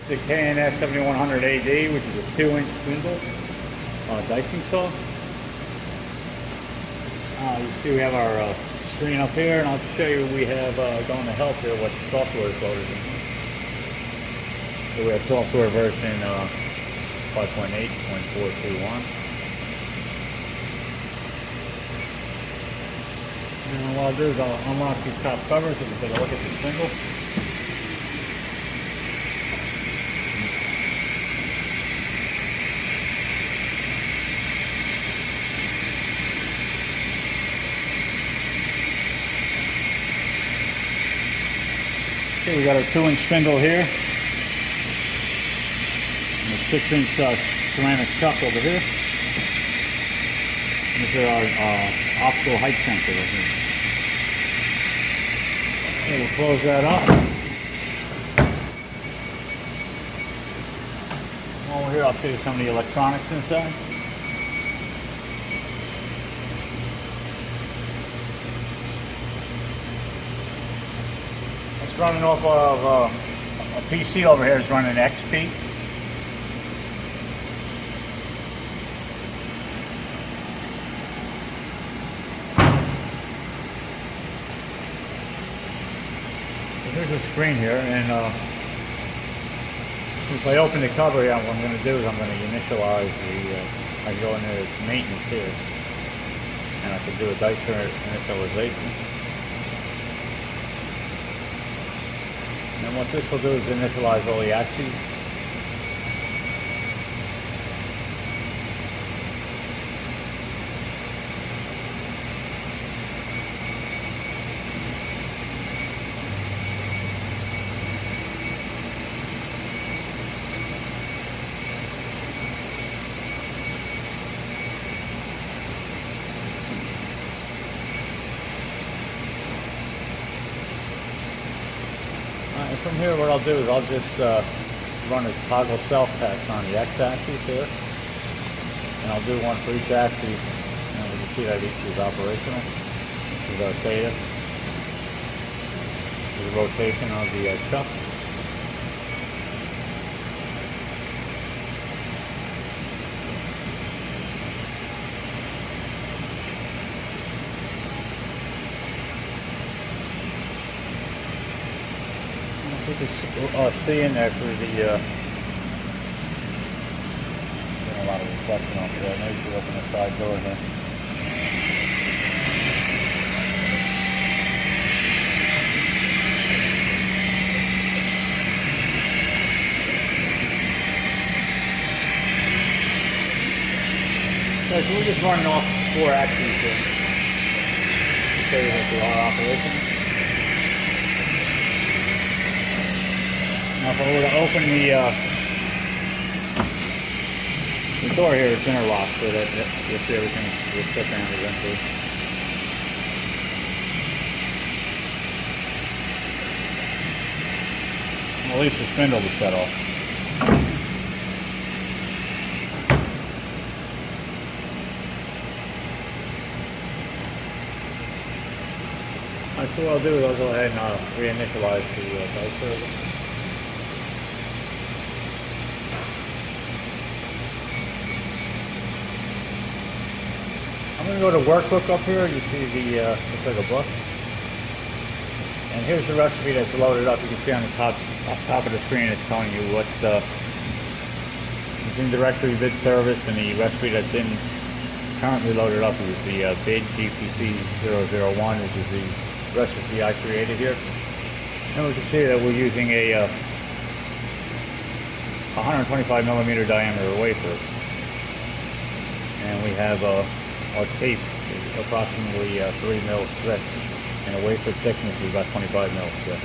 The K&S 7100 AD, which is a 2-inch spindle dicing saw. You see we have our screen up here, and I'll show you we have going to help here what software is loaded in. So we have software version 5.8.421. And what I'll do is I'll unlock these top covers so we can take a look at the spindle. Okay, we got our 2-inch spindle here, and a 6-inch ceramic chuck over here. And this is our optical height sensor right here. Okay, we'll close that up. While we're here, I'll show you some of the electronics inside. It's running off of a PC over here. Is running XP. So here's the screen here, and if I open the cover here, what I'm going to do is I'm going to initialize the. I go into maintenance here, and I can do a dicer initialization. And what this will do is initialize all the axes. And from here, what I'll do is I'll just run a toggle self-test on the x-axis here, and I'll do one for each axis, and we can see that each is operational. This is our theta. This is the rotation of the chuck. You can see in there through the getting a lot of reflection off there. Maybe you open the side door here. Okay, so we're just running off 4 axes here. Show you that they are operational. Now if I were to open the door here, it's interlocked, so that you'll see everything will sit down eventually. Well, at least the spindle will shut off. Alright, so what I'll do is I'll go ahead and reinitialize the dice server. I'm going to go to workbook up here. You see the looks like a book, and here's the recipe that's loaded up. You can see on the top of the screen it's telling you what is in directory bid service, and the recipe that's currently loaded up is the bid GPC 001, which is the recipe I created here. And we can see that we're using a 125mm diameter wafer, and we have our tape is approximately 3 mil thick, and a wafer thickness is about 25 mil thick.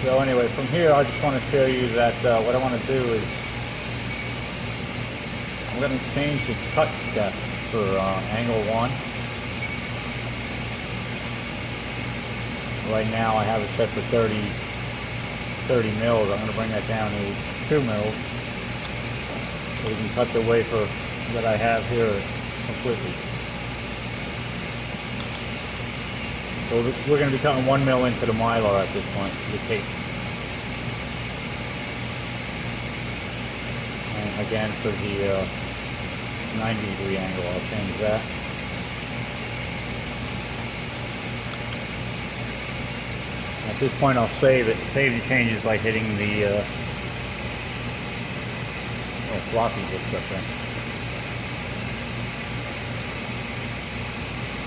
So anyway, from here I just want to show you that what I want to do is I'm going to change the cut depth for angle 1. Right now I have it set for 30 mils. I'm going to bring that down to 2 mils. So we can cut the wafer that I have here completely. So we're going to be cutting 1 mil into the mylar at this point, the tape. And again, for the 90-degree angle, I'll change that. At this point, I'll save it. Save the changes by hitting the floppy disk up there.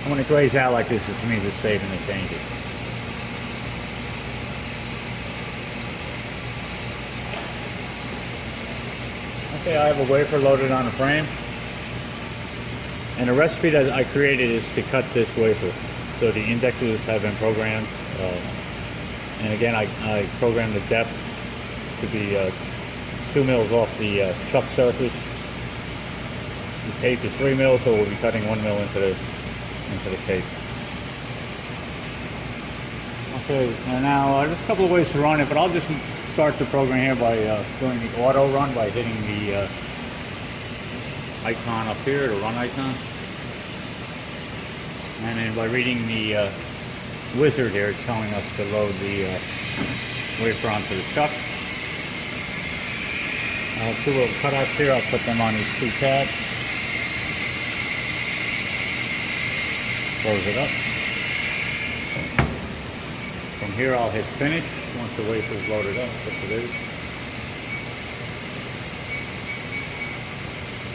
And when it grays out like this, it means it's saving the changes. Okay, I have a wafer loaded on a frame. And the recipe that I created is to cut this wafer. So the indexes have been programmed. And again, I programmed the depth to be 2 mils off the chuck surface. The tape is 3 mils, so we'll be cutting 1 mil into the tape. Okay, and now there's a couple of ways to run it, but I'll just start the program here by doing the auto run by hitting the icon up here, the run icon. And then by reading the wizard here, it's telling us to load the wafer onto the chuck. I have 2 little cutouts here. I'll put them on these 2 tabs. Close it up. From here I'll hit finish once the wafer is loaded up, which it is.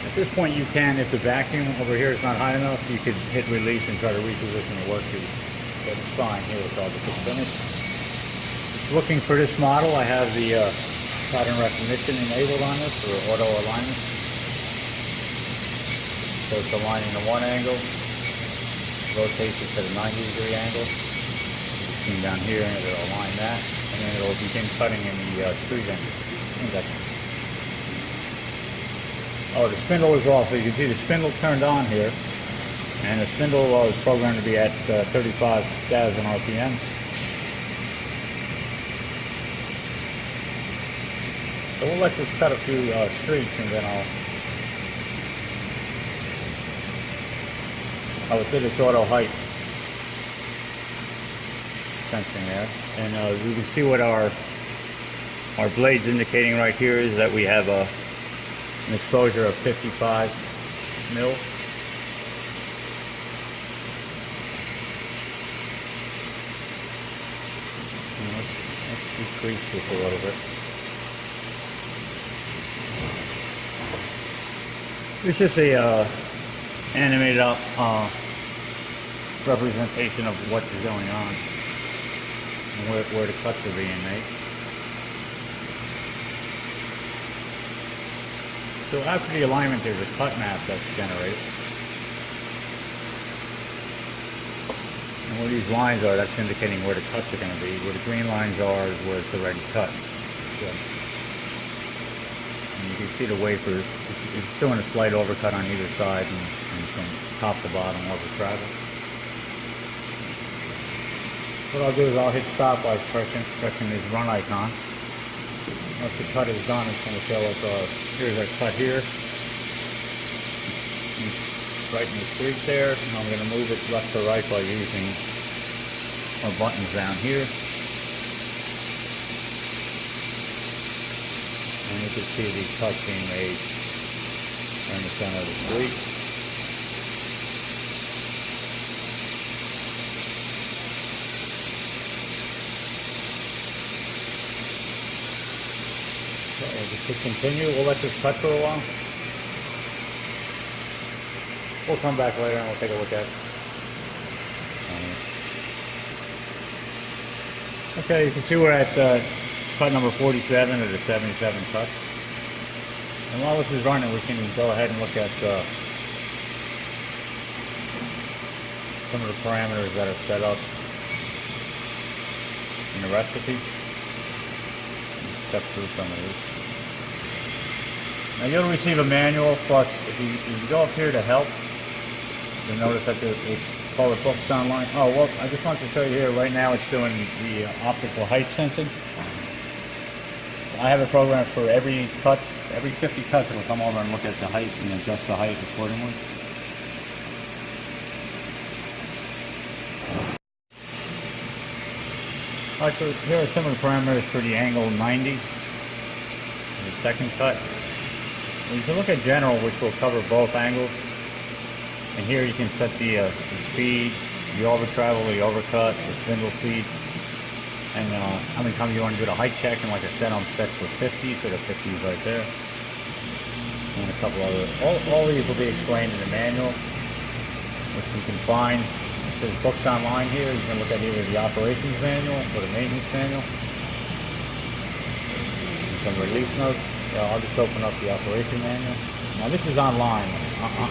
At this point you can, if the vacuum over here is not high enough, you could hit release and try to reposition the workpiece. But it's fine here, so I'll just hit finish. Looking for this model, I have the pattern recognition enabled on this for auto alignment. So it's aligning to one angle, rotates it to the 90-degree angle. You can down here and it'll align that, and then it'll begin cutting in the screw index. Oh, the spindle is off, so you can see the spindle turned on here, and the spindle is programmed to be at 35,000 RPM. So we'll let this cut a few streaks, and then I'll set its auto height sensing there, and we can see what our blade's indicating right here is that we have an exposure of 55 mil. Let's decrease this a little bit. It's just a animated representation of what's going on and where the cuts are being made. So after the alignment, there's a cut map that's generated. And where these lines are, that's indicating where the cuts are going to be. Where the green lines are is where it's already cut. So, and you can see the wafers. It's doing a slight overcut on either side and from top to bottom of the travel. What I'll do is I'll hit stop by pressing this run icon. Once the cut is done, it's going to show us, here's our cut here. Right in the streak there, and I'm going to move it left to right by using our buttons down here. And you can see these cuts being made in the center of the streak. Just to continue, we'll let this cut for a while. We'll come back later and we'll take a look at it. Okay, you can see we're at cut number 47 of the 77 cuts. And while this is running, we can go ahead and look at some of the parameters that are set up in the recipe. Step through some of these. Now you'll receive a manual, plus if you go up here to help, you'll notice that it's call it books online. Oh, well, I just wanted to show you here, right now it's doing the optical height sensing. I have a program for every 50 cuts, it'll come over and look at the height and adjust the height accordingly. Alright, so here are some of the parameters for the angle 90, the second cut. You can look at general, which will cover both angles. And here you can set the speed, the over travel, the overcut, the spindle speed, and how many times you want to do the height check. And like I said, I'm set for 50, so the 50 is right there. And a couple other, all these will be explained in the manual, which you can find. There's books online here. You can look at either the operations manual or the maintenance manual. And some release notes. I'll just open up the operation manual. Now this is online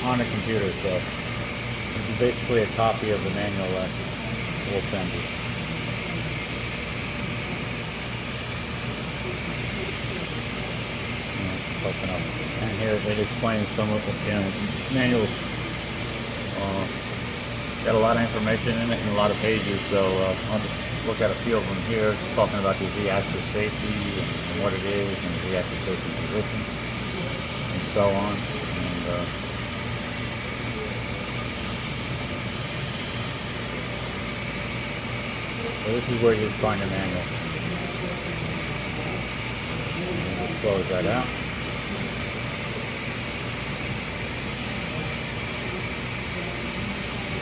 on the computer, so this is basically a copy of the manual that we'll send you. Open up, and here it explains some of the manuals. Got a lot of information in it and a lot of pages, so I'll just look at a few of them here, talking about the Z-axis safety and what it is, and the Z-axis safety position, and so on. And, so this is where you find the manual. And we'll close that out.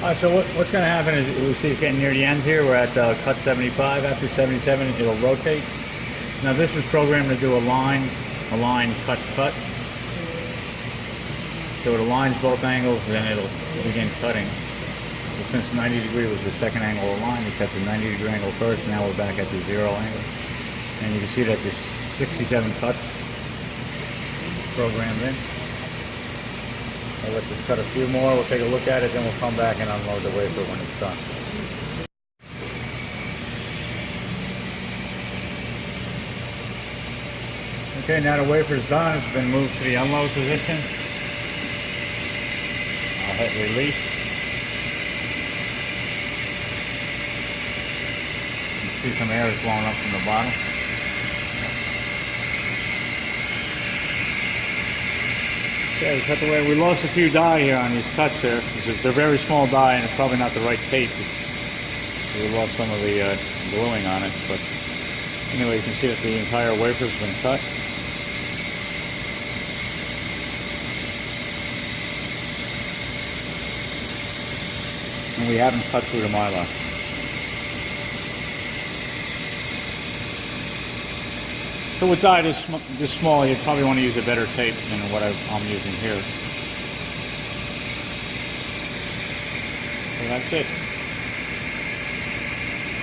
Alright, so what's going to happen is, we see it's getting near the end here. We're at cut 75. After 77, it'll rotate. Now this was programmed to do a line, cut. So it aligns both angles, and then it'll begin cutting. So since 90 degree was the second angle of the line, we kept the 90 degree angle first. Now we're back at the 0 angle. And you can see that there's 67 cuts programmed in. I'll let this cut a few more, we'll take a look at it, then we'll come back and unload the wafer when it's done. Okay, now the wafer's done, it's been moved to the unload position. I'll hit release. You can see some air is blowing up from the bottom. Okay, cut the way. We lost a few die here on these cuts there, because they're very small die and it's probably not the right tape. So we lost some of the gluing on it, but anyway, you can see that the entire wafer's been cut. And we haven't cut through the mylar. So with die this small, you probably want to use a better tape than what I'm using here. So that's it.